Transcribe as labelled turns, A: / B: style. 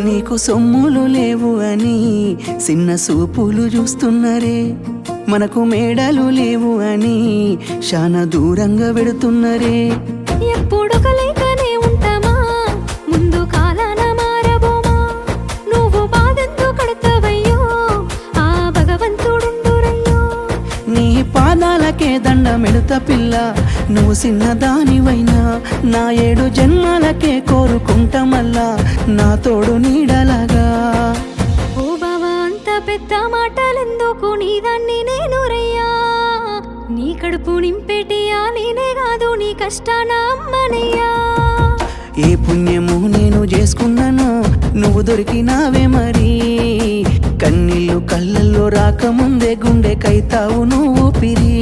A: నీకు సొమ్ములు లేవు అని చిన్న సూపులు చూస్తున్నరే, మనకు మేడలు లేవు అని శానా దూరంగా వెడుతున్నరే.
B: ఎప్పుడు కలైకనే ఉంటామా, ముందు కాలాన మారబోమా. నువ్వు బాధంతో కడతావయ్యో, ఆ భగవంతుడుండురయ్యో.
A: నీ పాదాలకే దండమెడుత పిల్ల, నువ్వు చిన్నదానివైనా నా 7 జన్మాలకే కోరుకుంటా మల్లా నా తోడు నీడలాగా.
B: ఓ బావా అంత పెద్ద మాటలెందుకు, నీదాన్ని నేను రయ్యా. నీ కడుపు నింపేటియా నేనే కాదు, నీ కష్టాన అమ్మనయ్యా.
A: ఏ పుణ్యము నేను చేసుకున్నానో నువ్వు దొరికినావే మరి, కన్నీళ్ళు కళ్ళల్లో రాకముందే గుండె కైతావు నువ్వు పిరి.